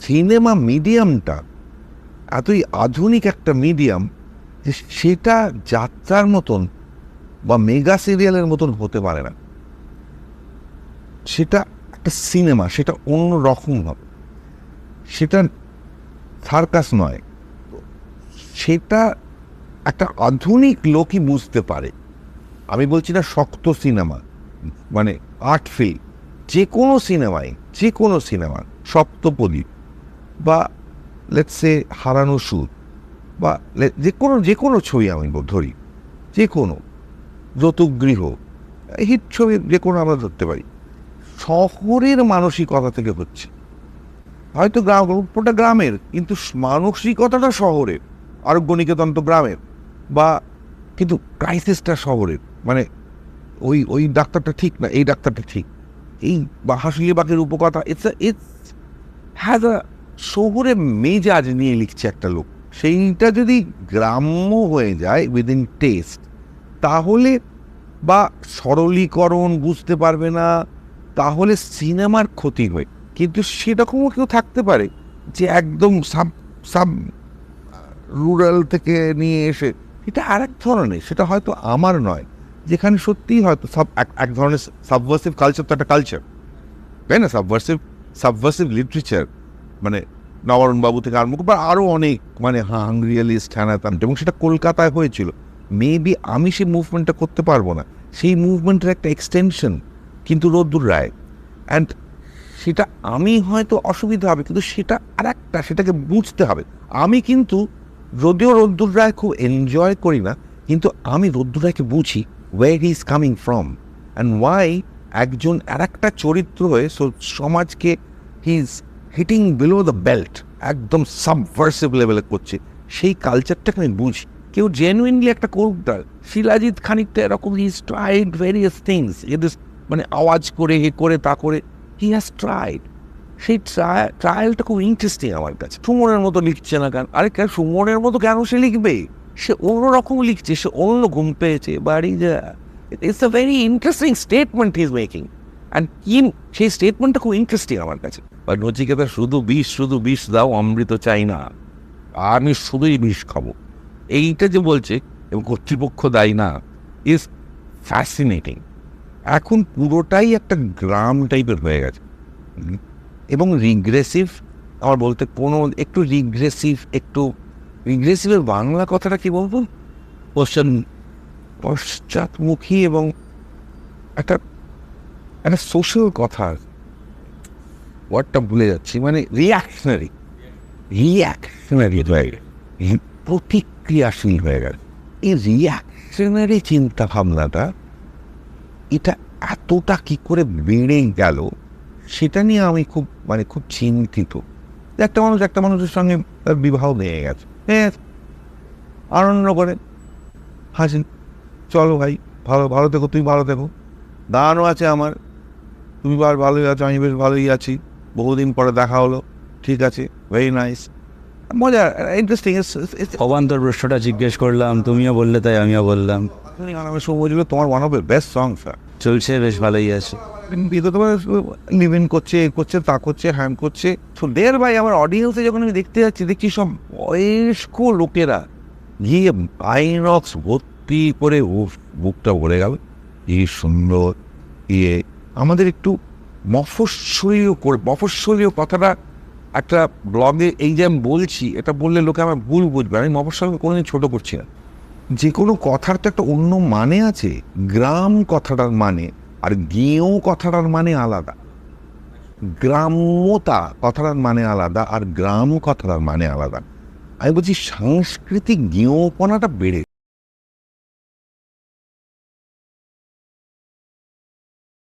Cinema মিডিয়ামটা এতই আধুনিক একটা মিডিয়াম যে সেটা যাত্রার মতন বা মেগা সিরিয়ালের মতন হতে পারে না। সেটা একটা সিনেমা, সেটা অন্য রকম হবে, সেটা সার্কাস নয়, সেটা একটা আধুনিক লোকই বুঝতে পারে। আমি বলছি না শক্ত সিনেমা, মানে আর্ট ফিল্ম, যে কোনো সিনেমা সপ্তপদী বা লেটসে হারানো সুর বা যে কোনো ছবি আমি ধরি, যে কোনো যৌতুকগৃহ, হিট ছবি যে কোনো আমরা ধরতে পারি, শহরের মানসিকতা থেকে হচ্ছে। হয়তো গল্পটা গ্রামের, কিন্তু মানসিকতাটা শহরের। আরোগ্য নিকেতন তো গ্রামের, বা কিন্তু ক্রাইসিসটা শহরের। মানে ওই ওই ডাক্তারটা ঠিক না, এই ডাক্তারটা ঠিক, এই বা হাসিয়ে বাকের উপকথা, ইটস হ্যাজ আ শহুরে মেজাজ নিয়ে লিখছে একটা লোক। সেইটা যদি গ্রাম্য হয়ে যায় উইদিন টেস্ট, তাহলে বা সরলীকরণ বুঝতে পারবে না, তাহলে সিনেমার ক্ষতি হয়। কিন্তু সেরকমও কেউ থাকতে পারে যে একদম সাব সাব রুরাল থেকে নিয়ে এসে, এটা আর এক ধরনের, সেটা হয়তো আমার নয়, যেখানে সত্যিই হয়তো এক ধরনের সাবভার্সিভ কালচার, তো একটা কালচার, তাই না? সাবভার্সিভ লিটারেচার, মানে নবরণবাবু থেকে আরম্ভ করে আরও অনেক, মানে হাংরিয়ালিস্ট হ্যানাতান, এবং সেটা কলকাতায় হয়েছিল। মেবি আমি সেই মুভমেন্টটা করতে পারবো না, সেই মুভমেন্টের একটা এক্সটেনশন কিন্তু রোদ্দুর রায়। অ্যান্ড সেটা আমি হয়তো অসুবিধা হবে, কিন্তু সেটা আর একটা, সেটাকে বুঝতে হবে। আমি কিন্তু যদিও রোদ্দুর রায় খুব এনজয় করি না, কিন্তু আমি রোদ্দুর রায়কে বুঝি where he is coming from and why একজন আর একটা চরিত্র হয়ে সমাজকে he is hitting below the belt, একদম সাবভার্সিভ লেভেলে করছে। সেই কালচারটাকে আমি বুঝি। কেউ জেনুইনলি একটা করুক, শিলাজিৎ খানিকটা এরকম, he is tried various things, মানে আওয়াজ করে এ করে তা করে, হি হ্যাজ ট্রাইড। সেই ট্রায়ালটা খুব ইন্টারেস্টিং আমার কাছে। সুমনের মতো লিখছে না কেন? আরে কেন সুমনের মতো কেন সে লিখবে? সে অন্যরকম লিখছে, সে অন্য ঘুম পেয়েছে বাড়ি যা। It's a very interesting statement he is making, and সেই স্টেটমেন্টটা খুব ইন্টারেস্টিং আমার কাছে। বা নচিকেতা শুধু বিষ দাও, অমৃত চাই না, আমি শুধুই বিষ খাবো, এইটা যে বলছে, এবং কর্তৃপক্ষ দায়ী না, ইজ ফ্যাসিনেটিং। এখন পুরোটাই একটা গ্রাম টাইপের হয়ে গেছে, এবং রিগ্রেসিভ। আমার বলতে কোনো একটু রিগ্রেসিভের বাংলা কথাটা কি বলবো, পশ্চাৎমুখী, এবং একটা একটা সোশ্যাল কথা, ওয়ার্ডটা ভুলে যাচ্ছি, মানে রিয়াকশনারি হয়ে গেছে, প্রতিক্রিয়াশীল হয়ে গেছে। এই রিয়াকশনারি চিন্তা ভাবনাটা, এটা এতটা কি করে বেড়ে গেল, সেটা নিয়ে আমি খুব চিন্তিত। একটা মানুষের সঙ্গে তার বিবাহ ভেঙে গেছে, আনন্দ করে হাসি, চলো ভাই, ভালো থেকো, তুমি ভালো থেকো, দানও আছে আমার, তুমি ভালোই আছো, আমি বেশ ভালোই আছি, বহুদিন পরে দেখা হলো, ঠিক আছে, ভেরি নাইস, মজা, ইন্টারেস্টিং। অবান্তর প্রশ্নটা জিজ্ঞেস করলাম, তুমিও বললে তাই আমিও বললাম। আমার সময় ছিল তোমার ওয়ান অফ দ্য বেস্ট সংস, চলছে, বেশ ভালোই আছে। লিভ ইন করছে, এ করছে, তা করছে, হ্যান করছে। দের ভাই, আমার অডিয়েন্সে যখন আমি দেখতে যাচ্ছি, দেখছি সব বয়স্ক লোকেরা গিয়ে আইনক্স ভর্তি করে, বুকটা ভরে গেল, কি সুন্দর ইয়ে। আমাদের একটু মফস্বলীয় কথাটা একটা ব্লগে, এই যে আমি বলছি, এটা বললে লোকে আমার ভুল বুঝবে, আমি মফস্বলকে কোনোদিন ছোট করছি না। যে কোনো কথার তো একটা অন্য মানে আছে। গ্রাম কথাটার মানে আর গেঁয়ো কথাটার মানে আলাদা, গ্রাম্যতা কথাটার মানে আলাদা, আর গ্রাম কথাটার মানে আলাদা। আমি বলছি সাংস্কৃতিক গেঁয়োপনাটা বেড়ে